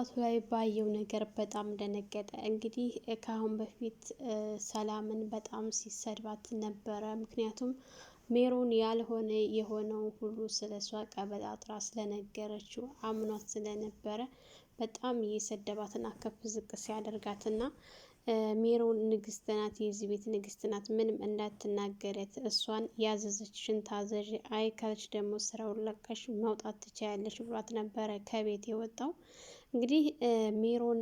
አቶ ላይ ባየው ነገር በጣም ደነገጠ። እንግዲህ ከአሁን በፊት ሰላምን በጣም ሲሰድባት ነበረ። ምክንያቱም ሜሮን ያልሆነ የሆነው ሁሉ ስለሷ ቀበጣጥራ ስለነገረችው አምኗት ስለነበረ በጣም እየሰደባትና ከፍ ዝቅ ሲያደርጋትና ሜሮን ንግስት ናት፣ የዚህ ቤት ንግስት ናት፣ ምንም እንዳትናገረት፣ እሷን ያዘዘችሽን ታዘዥ፣ አይ ካልሽ ደግሞ ስራውን ለቀሽ መውጣት ትችያለሽ ብሏት ነበረ ከቤት የወጣው። እንግዲህ ሜሮን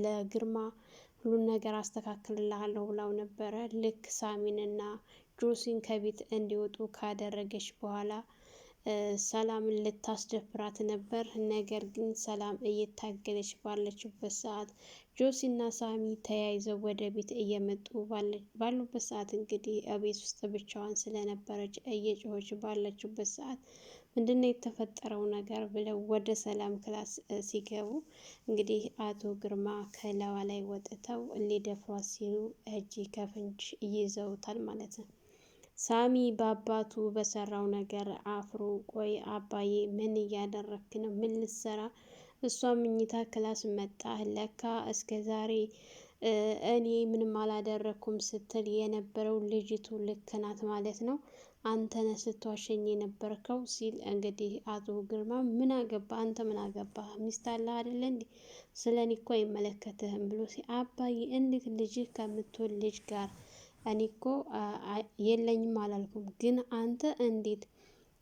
ለግርማ ሁሉን ነገር አስተካክልልሃለሁ ብላው ነበረ። ልክ ሳሚንና ጆሲን ከቤት እንዲወጡ ካደረገች በኋላ ሰላምን ልታስደፍራት ነበር። ነገር ግን ሰላም እየታገለች ባለችበት ሰዓት ጆሲና ሳሚ ተያይዘው ወደ ቤት እየመጡ ባሉበት ሰዓት እንግዲህ ቤት ውስጥ ብቻዋን ስለነበረች እየጮኸች ባለችበት ሰዓት ምንድነው የተፈጠረው ነገር ብለው ወደ ሰላም ክላስ ሲገቡ እንግዲህ አቶ ግርማ ከላዋ ላይ ወጥተው ሊደፍሯት ሲሉ እጅ ከፍንጅ ይዘውታል ማለት ነው። ሳሚ በአባቱ በሰራው ነገር አፍሮ ቆይ አባዬ ምን እያደረክ ነው? ምን ልትሰራ? እሷ ምኝታ ክላስ መጣ ለካ እስከ ዛሬ እኔ ምንም አላደረኩም ስትል የነበረው ልጅቱ ልክ ናት ማለት ነው። አንተነ ስትዋሸኝ የነበርከው ሲል እንግዲህ አቶ ግርማ ምን አገባ አንተ ምን አገባ ሚስት አለህ አይደለ እንዴ? ስለኔ እኮ አይመለከትህም ብሎ አባዬ እንዴት ልጅህ ከምትወል ልጅ ጋር እኔ እኮ የለኝም አላልኩም፣ ግን አንተ እንዴት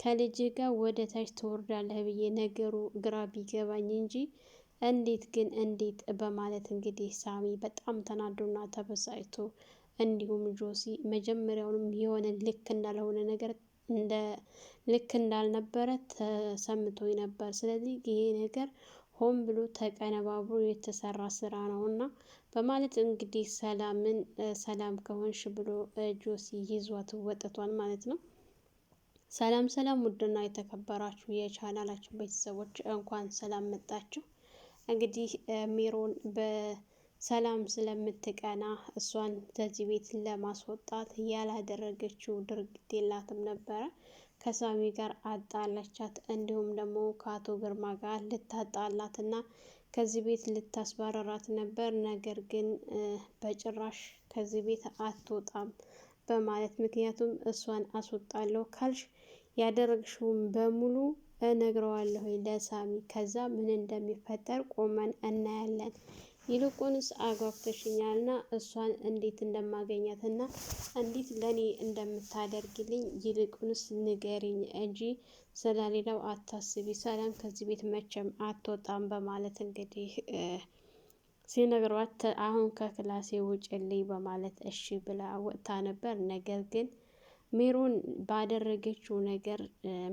ከልጅ ጋር ወደ ታች ትወርዳለህ ብዬ ነገሩ ግራ ቢገባኝ እንጂ እንዴት ግን እንዴት በማለት እንግዲህ ሳሚ በጣም ተናዶና ተበሳጭቶ እንዲሁም ጆሲ መጀመሪያውንም የሆነ ልክ እንዳልሆነ ነገር እንደ ልክ እንዳልነበረ ተሰምቶኝ ነበር። ስለዚህ ይሄ ነገር ሆን ብሎ ተቀነባብሮ የተሰራ ስራ ነውና በማለት እንግዲህ ሰላም ከሆንሽ ብሎ ጆሲ ይዟት ወጥቷል ማለት ነው። ሰላም ሰላም፣ ውድና የተከበራችሁ የቻናላችን ቤተሰቦች እንኳን ሰላም መጣችሁ። እንግዲህ ሜሮን በሰላም ስለምትቀና እሷን ከዚህ ቤት ለማስወጣት ያላደረገችው ድርጊት የላትም ነበረ። ከሳሚ ጋር አጣላቻት፣ እንዲሁም ደግሞ ከአቶ ግርማ ጋር ልታጣላትና ከዚህ ቤት ልታስባረራት ነበር። ነገር ግን በጭራሽ ከዚህ ቤት አትወጣም በማለት ምክንያቱም እሷን አስወጣለሁ ካልሽ ያደረግሽውን በሙሉ እነግረዋለሁ ለሳሚ፣ ከዛ ምን እንደሚፈጠር ቆመን እናያለን። ይልቁንስ አጓግተሽኛልና እሷን እንዴት እንደማገኛትና እንዴት ለኔ እንደምታደርግልኝ ይልቁንስ ንገሪኝ እንጂ ስለሌላው አታስቢ፣ ሰላም ከዚህ ቤት መቼም አትወጣም በማለት እንግዲህ ሲነግሯት አሁን ከክላሴ ውጭልኝ በማለት እሺ ብላ ወጥታ ነበር። ነገር ግን ሜሮን ባደረገችው ነገር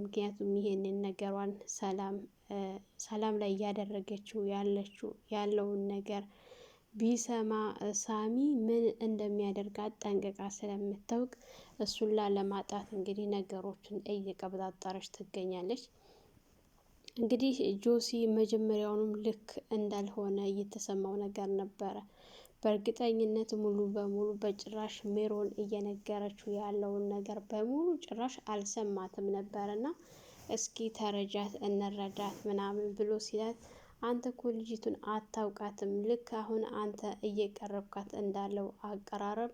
ምክንያቱም ይሄንን ነገሯን ሰላም ላይ እያደረገችው ያለውን ነገር ቢሰማ ሳሚ ምን እንደሚያደርጋት ጠንቅቃ ስለምታውቅ እሱን ላለማጣት እንግዲህ ነገሮችን እየቀበጣጠረች ትገኛለች። እንግዲህ ጆሲ መጀመሪያውንም ልክ እንዳልሆነ እየተሰማው ነገር ነበረ። በእርግጠኝነት ሙሉ በሙሉ በጭራሽ ሜሮን እየነገረችው ያለውን ነገር በሙሉ ጭራሽ አልሰማትም ነበርና እስኪ ተረጃት እንረዳት ምናምን ብሎ ሲላት አንተ እኮ ልጅቱን አታውቃትም። ልክ አሁን አንተ እየቀረብካት እንዳለው አቀራረብ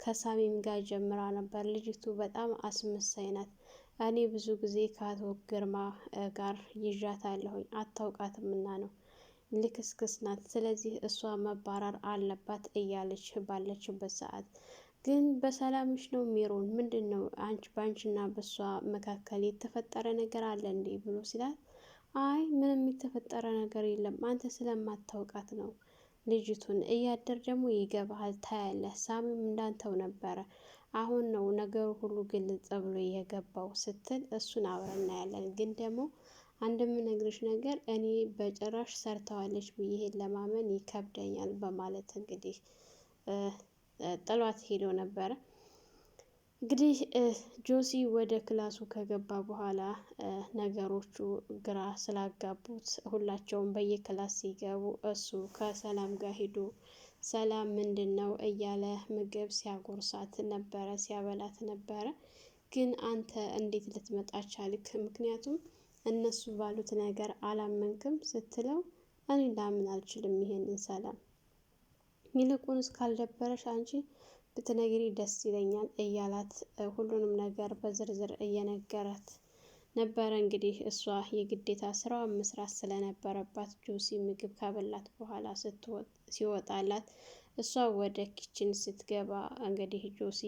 ከሳሚም ጋር ጀምራ ነበር። ልጅቱ በጣም አስመሳይ ናት። እኔ ብዙ ጊዜ ከአቶ ግርማ ጋር ይዣታለሁኝ አታውቃትምና ነው። ልክስክስ ናት። ስለዚህ እሷ መባረር አለባት እያለች ባለችበት ሰዓት ግን በሰላምሽ ነው ሜሮን? ምንድን ነው በአንቺና በእሷ መካከል የተፈጠረ ነገር አለ እንዴ ብሎ ሲላት አይ ምንም የተፈጠረ ነገር የለም፣ አንተ ስለማታውቃት ነው ልጅቱን። እያደር ደግሞ ይገባሃል፣ ታያለህ። ሳሚም እንዳንተው ነበረ፣ አሁን ነው ነገሩ ሁሉ ግልጽ ብሎ የገባው ስትል እሱን አብረን እናያለን። ግን ደግሞ አንድ የምነግርሽ ነገር እኔ በጭራሽ ሰርተዋለች ብዬ ይሄን ለማመን ይከብደኛል በማለት እንግዲህ ጥሏት ሄዶ ነበረ። እንግዲህ ጆሲ ወደ ክላሱ ከገባ በኋላ ነገሮቹ ግራ ስላጋቡት ሁላቸውም በየክላስ ሲገቡ እሱ ከሰላም ጋር ሄዶ ሰላም ምንድን ነው እያለ ምግብ ሲያጎርሳት ነበረ፣ ሲያበላት ነበረ። ግን አንተ እንዴት ልትመጣ ቻልክ? ምክንያቱም እነሱ ባሉት ነገር አላመንክም ስትለው እኔ ላምን አልችልም ይሄንን ሰላም። ይልቁንስ ካልደበረሽ አንቺ ብትነግሪ ደስ ይለኛል እያላት ሁሉንም ነገር በዝርዝር እየነገራት ነበረ። እንግዲህ እሷ የግዴታ ስራዋን መስራት ስለነበረባት ጆሲ ምግብ ካበላት በኋላ ሲወጣላት እሷ ወደ ኪችን ስትገባ እንግዲህ ጆሲ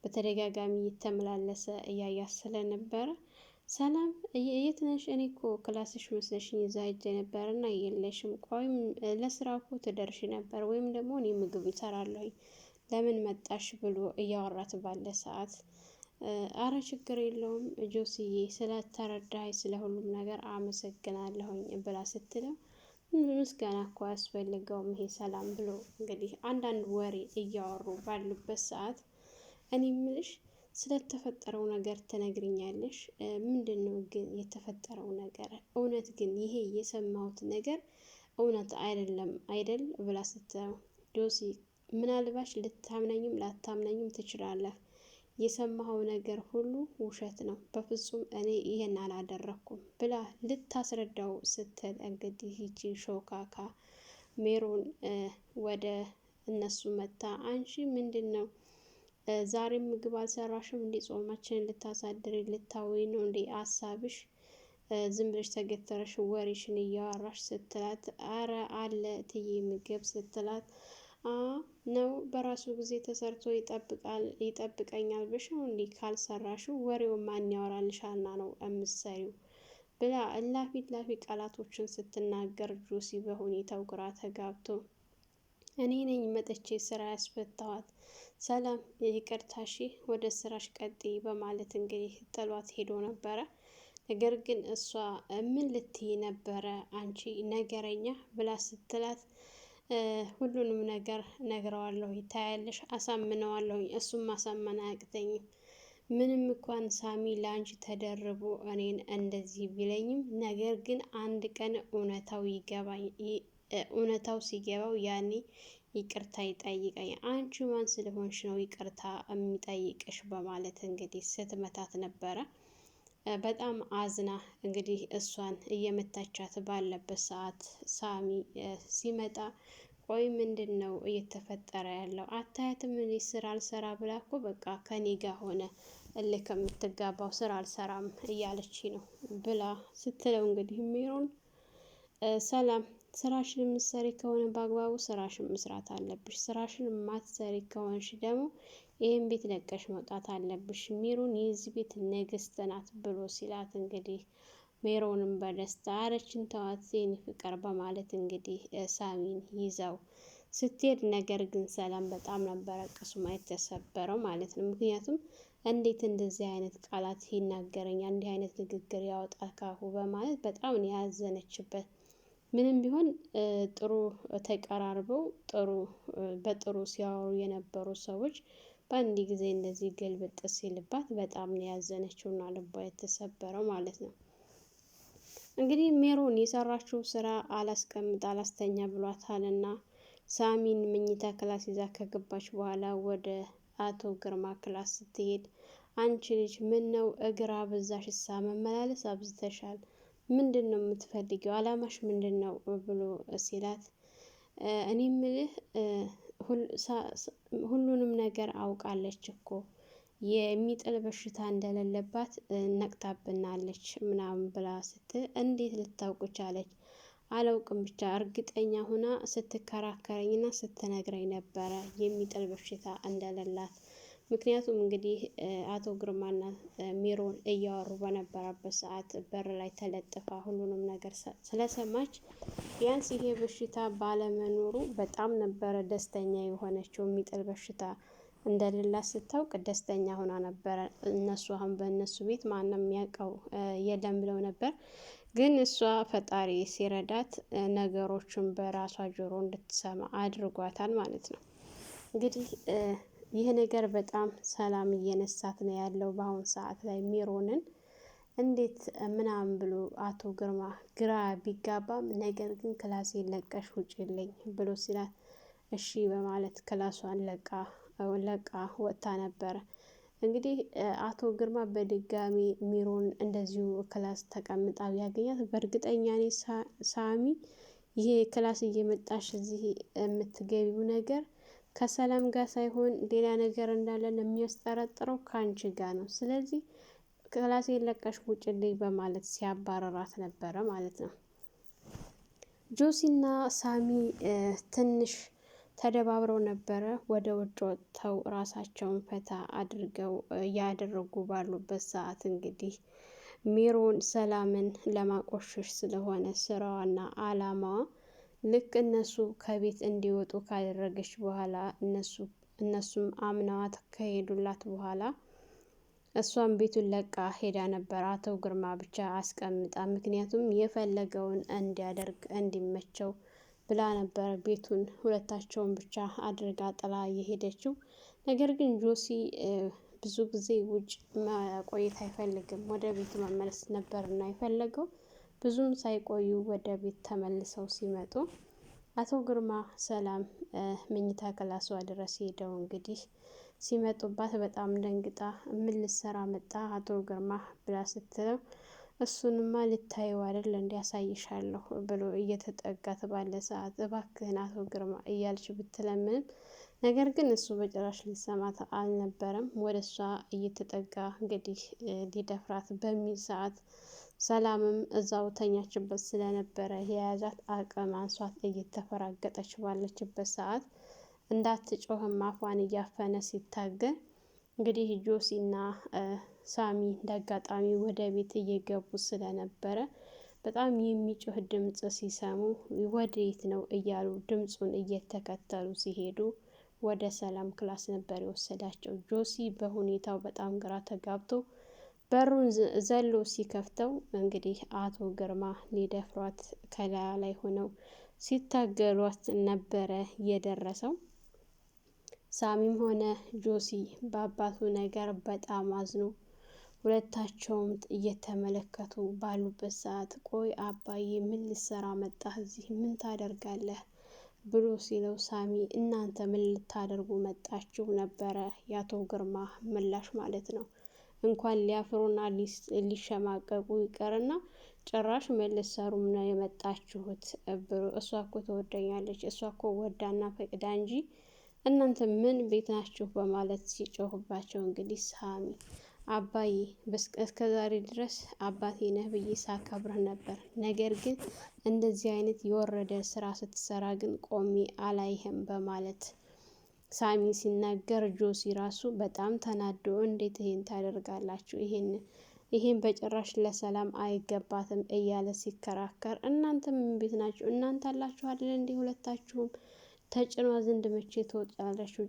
በተደጋጋሚ እየተመላለሰ እያያት ስለነበረ ሰላም የት ነሽ? እኔ እኮ ክላስሽ መስለሽኝ እዛ ሄጄ ነበር እና የለሽም። ቆይም ለስራ እኮ ትደርሺ ነበር ወይም ደግሞ እኔ ምግብ እሰራለሁኝ ለምን መጣሽ ብሎ እያወራት ባለ ሰዓት አረ ችግር የለውም ጆስዬ ስለተረዳኸኝ ስለ ሁሉም ነገር አመሰግናለሁኝ ብላ ስትለው ምስጋና እኮ አያስፈልገውም ይሄ ሰላም ብሎ እንግዲህ አንዳንድ ወሬ እያወሩ ባሉበት ሰዓት እኔ ምልሽ ስለተፈጠረው ነገር ትነግሪኛለሽ? ምንድን ነው ግን የተፈጠረው ነገር? እውነት ግን ይሄ የሰማሁት ነገር እውነት አይደለም አይደል ብላ ስትለው ጆሲ ምናልባሽ ልታምነኝም ላታምነኝም ትችላለህ። የሰማኸው ነገር ሁሉ ውሸት ነው። በፍጹም እኔ ይሄን አላደረኩም ብላ ልታስረዳው ስትል እንግዲህ ይቺ ሾካካ ሜሮን ወደ እነሱ መታ አንቺ ምንድን ነው ዛሬም ምግብ አልሰራሽም እንዴ? ጾማችንን ልታሳድሪ ልታወይ ነው እንዴ ሀሳብሽ? ዝም ብለሽ ተገተረሽ ወሬሽን እያወራሽ ስትላት አረ አለ ትዬ ምግብ ስትላት ነው በራሱ ጊዜ ተሰርቶ ይጠብቀኛል ብሽ ነው እንዲህ ካልሰራሽው ወሬው ማን ያወራልሻልና ነው እምትሰሪው ብላ እላፊት ላፊ ቃላቶችን ስትናገር ጆሲ በሁኔታው ግራ ተጋብቶ እኔ ነኝ መጥቼ ስራ ያስፈታኋት ሰላም ይቅርታ እሺ ወደ ስራሽ ቀጥይ በማለት እንግዲህ ጥሏት ሄዶ ነበረ። ነገር ግን እሷ ምን ልትይ ነበረ አንቺ ነገረኛ ብላ ስትላት ሁሉንም ነገር ነግረዋለሁ ታያለሽ አሳምነዋለሁ እሱም ማሳመን አያቅተኝም። ምንም እንኳን ሳሚ ለአንቺ ተደርቦ እኔን እንደዚህ ቢለኝም ነገር ግን አንድ ቀን እውነታው ሲገባው ያኔ ይቅርታ ይጠይቀኝ። አንቺ ማን ስለሆንሽ ነው ይቅርታ የሚጠይቅሽ? በማለት እንግዲህ ስትመታት ነበረ። በጣም አዝና እንግዲህ እሷን እየመታቻት ባለበት ሰዓት ሳሚ ሲመጣ ቆይ ምንድን ነው እየተፈጠረ ያለው? አታያትም እኔ ስራ አልሰራ ብላ እኮ በቃ ከኔ ጋር ሆነ እልክ ከምትጋባው ስራ አልሰራም እያለች ነው ብላ ስትለው እንግዲህ ሜሮን ሰላም ስራሽን የምትሰሪ ከሆነ በአግባቡ ስራሽን መስራት አለብሽ። ስራሽን የማትሰሪ ከሆንሽ ደግሞ ይህን ቤት ለቀሽ መውጣት አለብሽ። ሜሮን የዚህ ቤት ንግስት ናት ብሎ ሲላት እንግዲህ ሜሮንም በደስታ አረችን ተዋት የኔ ፍቅር በማለት እንግዲህ ሳሚን ይዛው ስትሄድ፣ ነገር ግን ሰላም በጣም ነበረ ቅስሟ የተሰበረው ማለት ነው። ምክንያቱም እንዴት እንደዚህ አይነት ቃላት ይናገረኛል፣ እንዲህ አይነት ንግግር ያወጣል ካፉ በማለት በጣም ነው ያዘነችበት። ምንም ቢሆን ጥሩ ተቀራርበው በጥሩ ሲያወሩ የነበሩ ሰዎች በአንድ ጊዜ እንደዚህ ገልብጥ ሲልባት በጣም ነው ያዘነችውና ልቧ የተሰበረው ማለት ነው። እንግዲህ ሜሮን የሰራችው ስራ አላስቀምጥ አላስተኛ ብሏታልና ሳሚን መኝታ ክላስ ይዛ ከገባች በኋላ ወደ አቶ ግርማ ክላስ ስትሄድ አንቺ ልጅ ምን ነው እግር አበዛሽ? መመላለስ አብዝተሻል። ምንድን ነው የምትፈልጊው? አላማሽ ምንድን ነው ብሎ ሲላት እኔ ምልህ ሁሉንም ነገር አውቃለች እኮ የሚጥል በሽታ እንደሌለባት ነቅታብናለች ምናምን ብላ ስትል እንዴት ልታውቅ ቻለች? አላውቅም ብቻ እርግጠኛ ሁና ስትከራከረኝና ስትነግረኝ ነበረ የሚጥል በሽታ እንደሌላት። ምክንያቱም እንግዲህ አቶ ግርማና ሜሮን እያወሩ በነበረበት ሰዓት በር ላይ ተለጥፋ ሁሉንም ነገር ስለሰማች ቢያንስ ይሄ በሽታ ባለመኖሩ በጣም ነበረ ደስተኛ የሆነችው። የሚጥል በሽታ እንደሌላት ስታውቅ ደስተኛ ሆና ነበረ። እነሱ አሁን በእነሱ ቤት ማንም የሚያውቀው የለም ብለው ነበር። ግን እሷ ፈጣሪ ሲረዳት ነገሮችን በራሷ ጆሮ እንድትሰማ አድርጓታል ማለት ነው። እንግዲህ ይህ ነገር በጣም ሰላም እየነሳት ነው ያለው በአሁን ሰዓት ላይ ሜሮንን እንዴት ምናምን ብሎ አቶ ግርማ ግራ ቢጋባም ነገር ግን ክላሴን ለቀሽ ውጪልኝ ብሎ ሲላት እሺ በማለት ክላሷን ለቃ ወጥታ ነበረ። እንግዲህ አቶ ግርማ በድጋሚ ሜሮን እንደዚሁ ክላስ ተቀምጣ ያገኛት በእርግጠኛ ነኝ ሳሚ ይሄ ክላስ እየመጣሽ እዚህ የምትገቢው ነገር ከሰላም ጋር ሳይሆን ሌላ ነገር እንዳለን የሚያስጠረጥረው ከአንቺ ጋር ነው። ስለዚህ ክላሴን ለቀሽ ውጭልኝ በማለት ሲያባረራት ነበረ ማለት ነው። ጆሲና ሳሚ ትንሽ ተደባብረው ነበረ። ወደ ውጭ ወጥተው ራሳቸውን ፈታ አድርገው እያደረጉ ባሉበት ሰዓት እንግዲህ ሜሮን ሰላምን ለማቆሸሽ ስለሆነ ስራዋና አላማዋ ልክ እነሱ ከቤት እንዲወጡ ካደረገች በኋላ እነሱም አምነዋት ከሄዱላት በኋላ እሷም ቤቱን ለቃ ሄዳ ነበር። አቶ ግርማ ብቻ አስቀምጣ፣ ምክንያቱም የፈለገውን እንዲያደርግ እንዲመቸው ብላ ነበር ቤቱን ሁለታቸውን ብቻ አድርጋ ጥላ የሄደችው። ነገር ግን ጆሲ ብዙ ጊዜ ውጭ መቆየት አይፈልግም፣ ወደ ቤት መመለስ ነበርና የፈለገው። ብዙም ሳይቆዩ ወደ ቤት ተመልሰው ሲመጡ አቶ ግርማ ሰላም መኝታ ክላሷ ድረስ ሄደው እንግዲህ ሲመጡባት በጣም ደንግጣ ምን ልትሰራ መጣ አቶ ግርማ ብላ ስትለው እሱንማ ልታየው አይደል እንዲያሳይሻለሁ ብሎ እየተጠጋት ባለ ሰዓት እባክህን አቶ ግርማ እያልች ብትለምንም ነገር ግን እሱ በጭራሽ ሊሰማት አልነበረም። ወደ እሷ እየተጠጋ እንግዲህ ሊደፍራት በሚል ሰዓት ሰላምም እዛው ተኛችበት ስለነበረ የያዛት አቅም አንሷት እየተፈራገጠች ባለችበት ሰዓት እንዳትጮህም አፏን እያፈነ ሲታገል እንግዲህ ጆሲና ሳሚ እንዳጋጣሚ ወደ ቤት እየገቡ ስለነበረ በጣም የሚጮህ ድምፅ ሲሰሙ ወዴት ነው እያሉ ድምፁን እየተከተሉ ሲሄዱ ወደ ሰላም ክላስ ነበር የወሰዳቸው። ጆሲ በሁኔታው በጣም ግራ ተጋብቶ በሩን ዘሎ ሲከፍተው እንግዲህ አቶ ግርማ ሊደፍሯት ከላያ ላይ ሆነው ሲታገሏት ነበረ የደረሰው። ሳሚም ሆነ ጆሲ በአባቱ ነገር በጣም አዝኖ ሁለታቸውም እየተመለከቱ ባሉበት ሰዓት ቆይ አባዬ ምን ልትሰራ መጣህ እዚህ ምን ታደርጋለህ ብሎ ሲለው ሳሚ እናንተ ምን ልታደርጉ መጣችሁ ነበረ የአቶ ግርማ ምላሽ ማለት ነው። እንኳን ሊያፍሩና ሊሸማቀቁ ይቀርና ጭራሽ ምን ልትሰሩም ነው የመጣችሁት ብሎ እሷ እኮ ትወደኛለች፣ እሷ እኮ ወዳና ፈቅዳ እንጂ እናንተ ምን ቤት ናችሁ በማለት ሲጮህባቸው እንግዲህ ሳሚ አባዬ እስከ ዛሬ ድረስ አባቴ ነህ ብዬ ሳከብርህ ነበር፣ ነገር ግን እንደዚህ አይነት የወረደ ስራ ስትሰራ ግን ቆሜ አላይህም በማለት ሳሚ ሲናገር ጆሲ ራሱ በጣም ተናዶ እንዴት ይሄን ታደርጋላችሁ? ይሄን በጭራሽ ለሰላም አይገባትም እያለ ሲከራከር እናንተ ምን ቤት ናችሁ? እናንተ አላችሁ አይደል እንዲህ ሁለታችሁም ተጭኗ ዘንድ መቼ ትወጣላችሁ?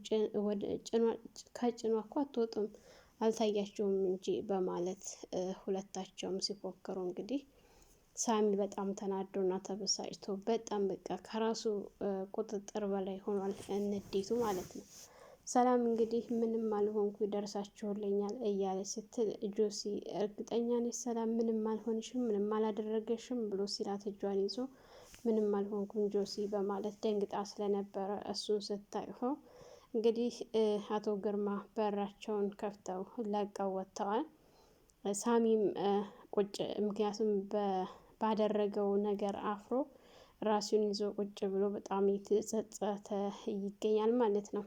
ከጭኗ እኮ አትወጡም አልታያቸውም እንጂ በማለት ሁለታቸውም ሲፎክሩ እንግዲህ ሳሚ በጣም ተናዶና ተበሳጭቶ በጣም በቃ ከራሱ ቁጥጥር በላይ ሆኗል እንዴቱ ማለት ነው። ሰላም እንግዲህ ምንም አልሆንኩ ደርሳችሁልኛል እያለች ስትል ጆሲ እርግጠኛ ነሽ ሰላም ምንም አልሆንሽም ምንም አላደረገሽም ብሎ ሲላት እጇን ይዞ ምንም አልሆንኩም ጆሲ በማለት ደንግጣ ስለነበረ እሱን ስታቅፈው እንግዲህ አቶ ግርማ በራቸውን ከፍተው ለቀው ወጥተዋል። ሳሚም ቁጭ ምክንያቱም ባደረገው ነገር አፍሮ ራሱን ይዞ ቁጭ ብሎ በጣም እየተጸጸተ ይገኛል ማለት ነው።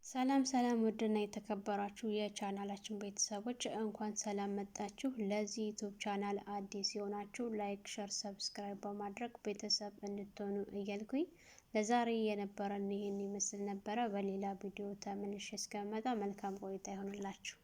ሰላም ሰላም ውድና የተከበራችሁ የቻናላችን ቤተሰቦች እንኳን ሰላም መጣችሁ። ለዚህ ዩቱብ ቻናል አዲስ የሆናችሁ ላይክ፣ ሸር፣ ሰብስክራይብ በማድረግ ቤተሰብ እንድትሆኑ እያልኩኝ ለዛሬ የነበረን ይህን ይመስል ነበረ። በሌላ ቪዲዮ ተመልሼ እስከመጣ መልካም ቆይታ ይሆንላችሁ።